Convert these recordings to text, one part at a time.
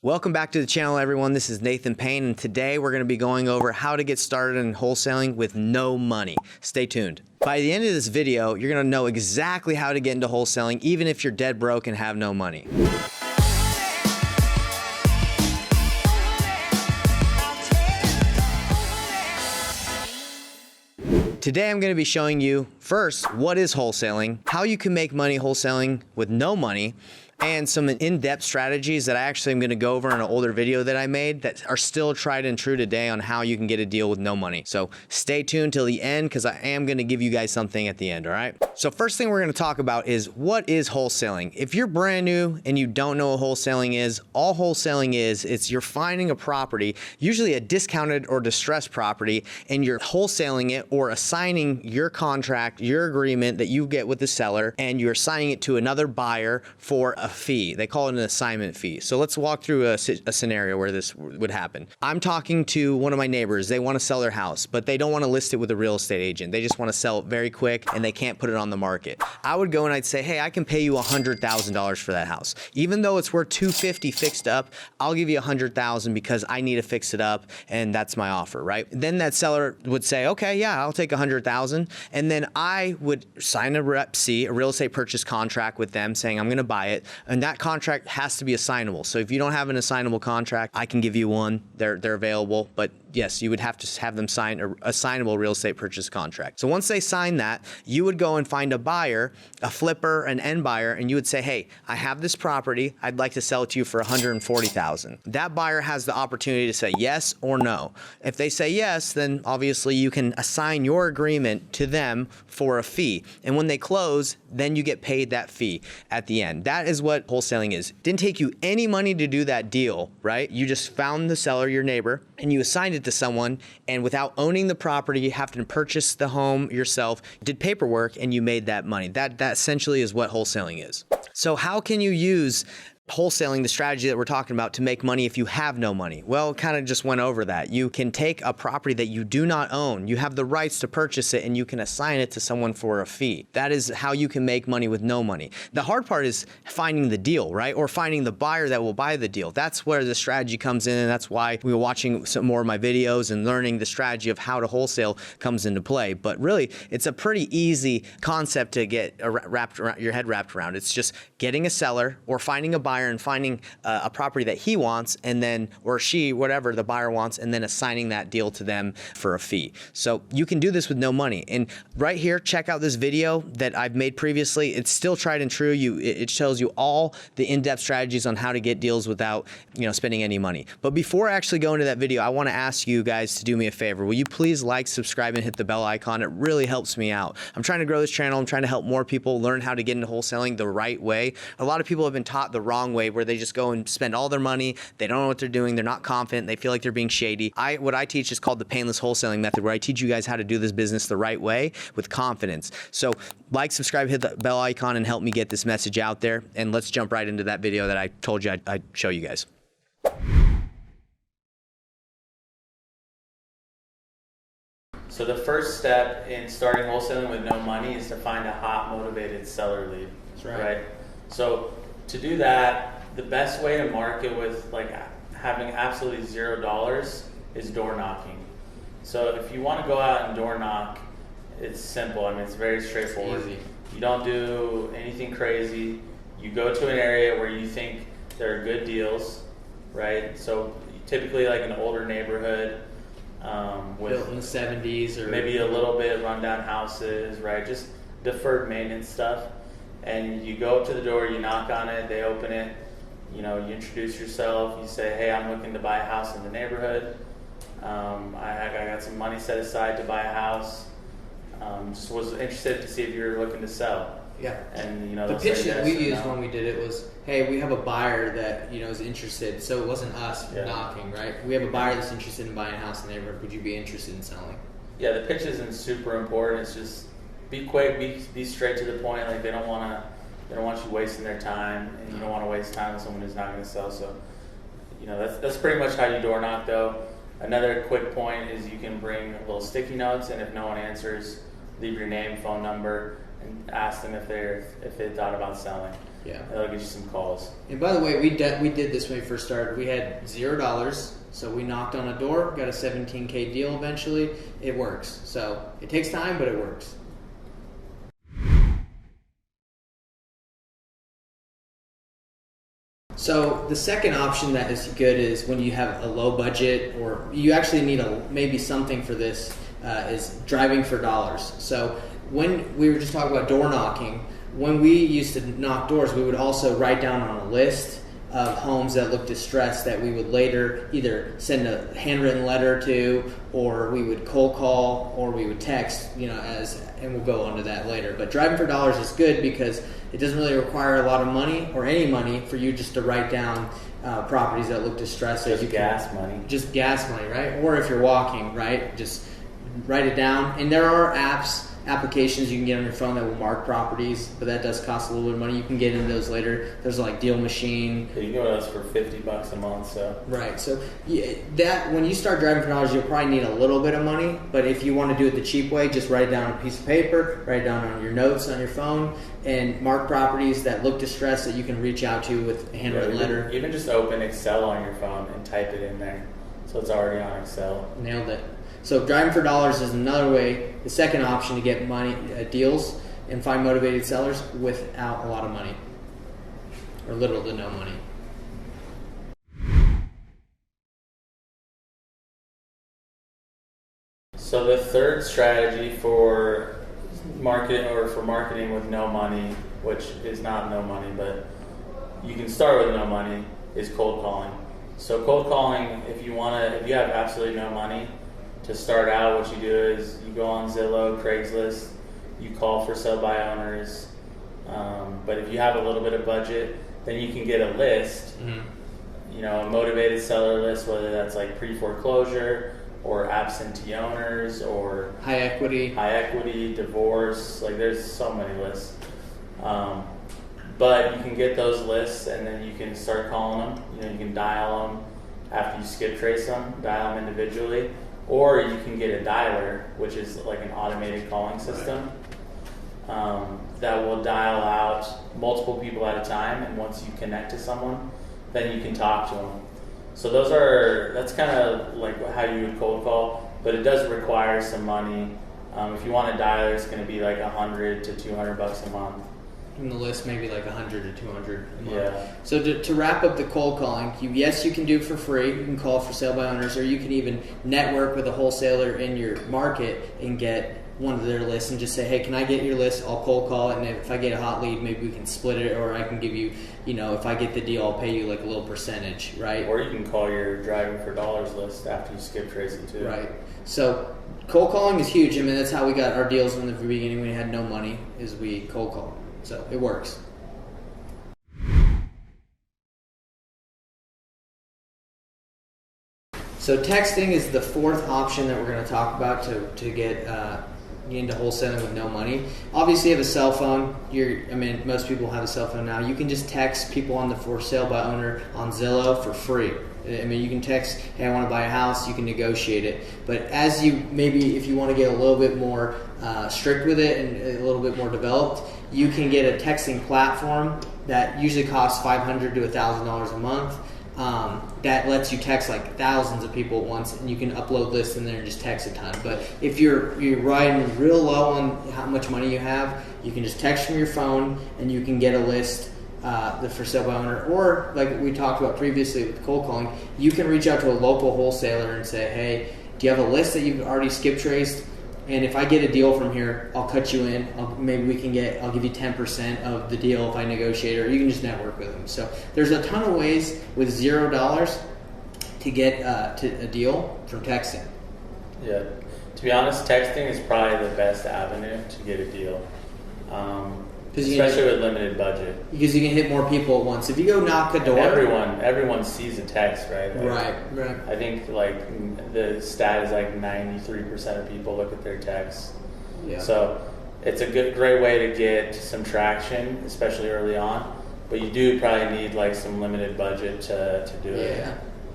Welcome back to the channel, everyone. This is Nathan Payne, and today we're going to be going over how to get started in wholesaling with no money. Stay tuned. By the end of this video, you're going to know exactly how to get into wholesaling, even if you're dead broke and have no money. Today I'm going to be showing you first what is wholesaling, how you can make money wholesaling with no money, and some in-depth strategies that I actually am going to go over in an older video that I made that are still tried and true today on how you can get a deal with no money. So stay tuned till the end because I am going to give you guys something at the end, all right? So first thing we're going to talk about is what is wholesaling. If you're brand new and you don't know what wholesaling is, all wholesaling is, it's you're finding a property, usually a discounted or distressed property, and you're wholesaling it or assigning your contract, your agreement that you get with the seller, and you're assigning it to another buyer for a fee. They call it an assignment fee. So let's walk through a scenario where this would happen. I'm talking to one of my neighbors. They want to sell their house, but they don't want to list it with a real estate agent. They just want to sell it very quick and they can't put it on the market. I would go and I'd say, hey, I can pay you $100,000 for that house. Even though it's worth $250 fixed up, I'll give you $100,000 because I need to fix it up and that's my offer, right? Then that seller would say, okay, yeah, I'll take $100,000. And then I would sign a Rep C, a real estate purchase contract with them saying I'm going to buy it. And that contract has to be assignable. So if you don't have an assignable contract, I can give you one. They're available, but yes, you would have to have them sign a assignable real estate purchase contract. So once they sign that, you would go and find a buyer, a flipper, an end buyer, and you would say, hey, I have this property. I'd like to sell it to you for $140,000. That buyer has the opportunity to say yes or no. If they say yes, then obviously you can assign your agreement to them for a fee. And when they close, then you get paid that fee at the end. That is what wholesaling is. It didn't take you any money to do that deal, right? You just found the seller, your neighbor, and you assigned it to someone, and without owning the property, you have to purchase the home yourself, did paperwork, and you made that money. That essentially is what wholesaling is. So how can you use wholesaling, the strategy that we're talking about, to make money if you have no money? Well, kind of just went over that. You can take a property that you do not own, you have the rights to purchase it, and you can assign it to someone for a fee. That is how you can make money with no money. The hard part is finding the deal, right? Or finding the buyer that will buy the deal. That's where the strategy comes in, and that's why we were watching some more of my videos and learning the strategy of how to wholesale comes into play. But really, it's a pretty easy concept to get your head wrapped around. It's just getting a seller or finding a buyer and finding a property that he wants, and then, or she, whatever the buyer wants, and then assigning that deal to them for a fee. So you can do this with no money. And right here, check out this video that I've made previously. It's still tried and true. It shows you all the in-depth strategies on how to get deals without, spending any money. But before I actually go into that video, I want to ask you guys to do me a favor. Will you please like, subscribe, and hit the bell icon? It really helps me out. I'm trying to grow this channel. I'm trying to help more people learn how to get into wholesaling the right way. A lot of people have been taught the wrong way, where they just go and spend all their money. They don't know what they're doing. They're not confident. They feel like they're being shady. What I teach is called the painless wholesaling method, where I teach you guys how to do this business the right way with confidence. So like, subscribe, hit the bell icon, and help me get this message out there. And let's jump right into that video that I told you I'd show you guys. So the first step in starting wholesaling with no money is to find a hot, motivated seller lead. That's right. So to do that, the best way to market with having absolutely $0 is door knocking. So if you want to go out and door knock, it's simple. I mean, it's very straightforward. Easy. You don't do anything crazy. You go to an area where you think there are good deals, right? So typically like an older neighborhood with built in the 70s, or maybe a little bit rundown houses, right? Just deferred maintenance stuff. And you go up to the door, you knock on it, they open it, you introduce yourself, you say, hey, I'm looking to buy a house in the neighborhood. I got some money set aside to buy a house. Just was interested to see if you're looking to sell. Yeah. And the pitch that we used when we did it was, hey, we have a buyer that is interested. So it wasn't us knocking, right? We have a buyer that's interested in buying a house in the neighborhood. Would you be interested in selling? Yeah, the pitch isn't super important. It's just be quick, be straight to the point. Like they don't want you wasting their time, and you don't want to waste time with someone who's not going to sell. So, that's pretty much how you door knock, though. Another quick point is you can bring little sticky notes, and if no one answers, leave your name, phone number, and ask them if they thought about selling. Yeah. That'll get you some calls. And by the way, we did this when we first started. We had $0, so we knocked on a door, got a $17K deal eventually. It works. So it takes time, but it works. So the second option that is good is when you have a low budget, or you actually need maybe something for this, is driving for dollars. So when we were just talking about door knocking, when we used to knock doors, we would also write down on a list of homes that looked distressed that we would later either send a handwritten letter to, or we would cold call, or we would text, and we'll go on to that later. But driving for dollars is good because it doesn't really require a lot of money or any money for you just to write down properties that look distressed. Just gas money. Just gas money, right? Or if you're walking, right, just write it down. And there are applications you can get on your phone that will mark properties, but that does cost a little bit of money. You can get into those later. There's like Deal Machine. You can go to those for $50 a month. So right. So that when you start driving for dollars, you'll probably need a little bit of money. But if you want to do it the cheap way, just write it down on a piece of paper, write it down on your notes on your phone, and mark properties that look distressed that you can reach out to with a handwritten letter. Even just open Excel on your phone and type it in there, so it's already on Excel. Nailed it. So driving for dollars is another way, the second option to get money deals and find motivated sellers without a lot of money, or little to no money. So the third strategy for marketing with no money, which is not no money, but you can start with no money, is cold calling. So cold calling, if you have absolutely no money, to start out, what you do is you go on Zillow, Craigslist, you call for sell by owners. But if you have a little bit of budget, then you can get a list, a motivated seller list, whether that's like pre-foreclosure or absentee owners or high equity, divorce. Like there's so many lists. But you can get those lists and then you can start calling them. You can dial them after you skip trace them, dial them individually. Or you can get a dialer, which is like an automated calling system that will dial out multiple people at a time. And once you connect to someone, then you can talk to them. So that's kind of like how you would cold call, but it does require some money. If you want a dialer, it's going to be like $100 to $200 a month. And the list maybe like 100 to 200 a month. Yeah. So to wrap up the cold calling, you can do it for free. You can call for sale by owners, or you can even network with a wholesaler in your market and get one of their lists and just say, hey, can I get your list? I'll cold call it, and if I get a hot lead, maybe we can split it, or I can give you, if I get the deal, I'll pay you like a little percentage, right? Or you can call your driving for dollars list after you skip tracing too. Right. So cold calling is huge. I mean, that's how we got our deals in the beginning when we had no money, is we cold call. So it works. So texting is the fourth option that we're going to talk about to get into wholesaling with no money. Obviously, you have a cell phone. Most people have a cell phone now. You can just text people on the for sale by owner on Zillow for free. You can text, hey, I want to buy a house. You can negotiate it. But if you want to get a little bit more strict with it and a little bit more developed, you can get a texting platform that usually costs $500 to $1,000 a month. That lets you text like thousands of people at once, and you can upload lists in there and just text a ton. But if you're riding real low on how much money you have, you can just text from your phone, and you can get a list the for sale by owner. Or like we talked about previously with cold calling, you can reach out to a local wholesaler and say, hey, do you have a list that you've already skip traced? And if I get a deal from here, I'll cut you in. I'll give you 10% of the deal if I negotiate, or you can just network with them. So there's a ton of ways with $0 to get a deal from texting. Yeah. To be honest, texting is probably the best avenue to get a deal. Especially with limited budget. Because you can hit more people at once. If you go knock a door... Everyone sees a text, right? Right. I think the stat is 93% of people look at their texts. Yeah. So it's a great way to get some traction, especially early on. But you do probably need some limited budget to do it.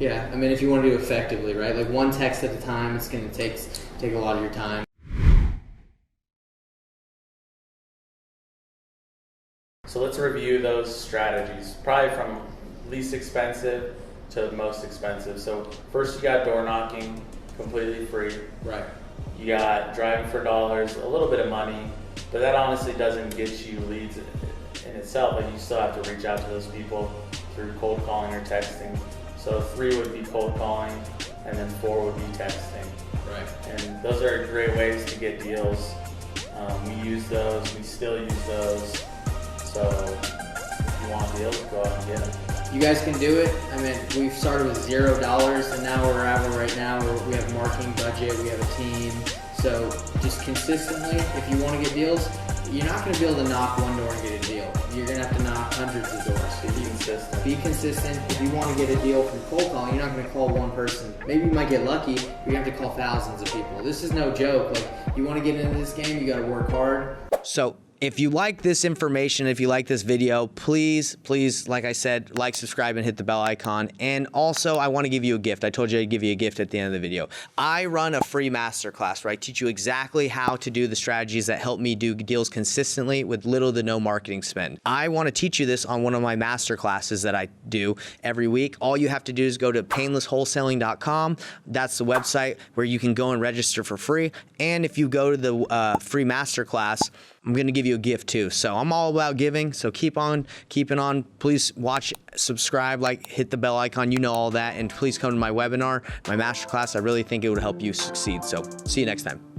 Yeah. If you want to do it effectively, right? Like one text at a time, it's going to take a lot of your time. So let's review those strategies, probably from least expensive to most expensive. So first you got door knocking, completely free. Right. You got driving for dollars, a little bit of money, but that honestly doesn't get you leads in itself. Like you still have to reach out to those people through cold calling or texting. So 3 would be cold calling, and then 4 would be texting. Right. And those are great ways to get deals. We use those, we still use those. So if you want deals, go out and get them. You guys can do it. I mean, we've started with $0, and now we're at right now where we have a marketing budget, we have a team. So just consistently, if you want to get deals, you're not going to be able to knock one door and get a deal. You're going to have to knock hundreds of doors. So Be consistent. Be consistent. If you want to get a deal from cold calling, you're not going to call one person. Maybe you might get lucky, but you have to call thousands of people. This is no joke. Like, you want to get into this game, you got to work hard. So if you like this information, if you like this video, please, like I said, like, subscribe, and hit the bell icon. And also, I want to give you a gift. I told you I'd give you a gift at the end of the video. I run a free masterclass where I teach you exactly how to do the strategies that help me do deals consistently with little to no marketing spend. I want to teach you this on one of my masterclasses that I do every week. All you have to do is go to painlesswholesaling.com. That's the website where you can go and register for free. And if you go to the free masterclass, I'm going to give you a gift too. So I'm all about giving. So keep on keeping on. Please watch, subscribe, like, hit the bell icon. You know all that. And please come to my webinar, my masterclass. I really think it would help you succeed. So see you next time.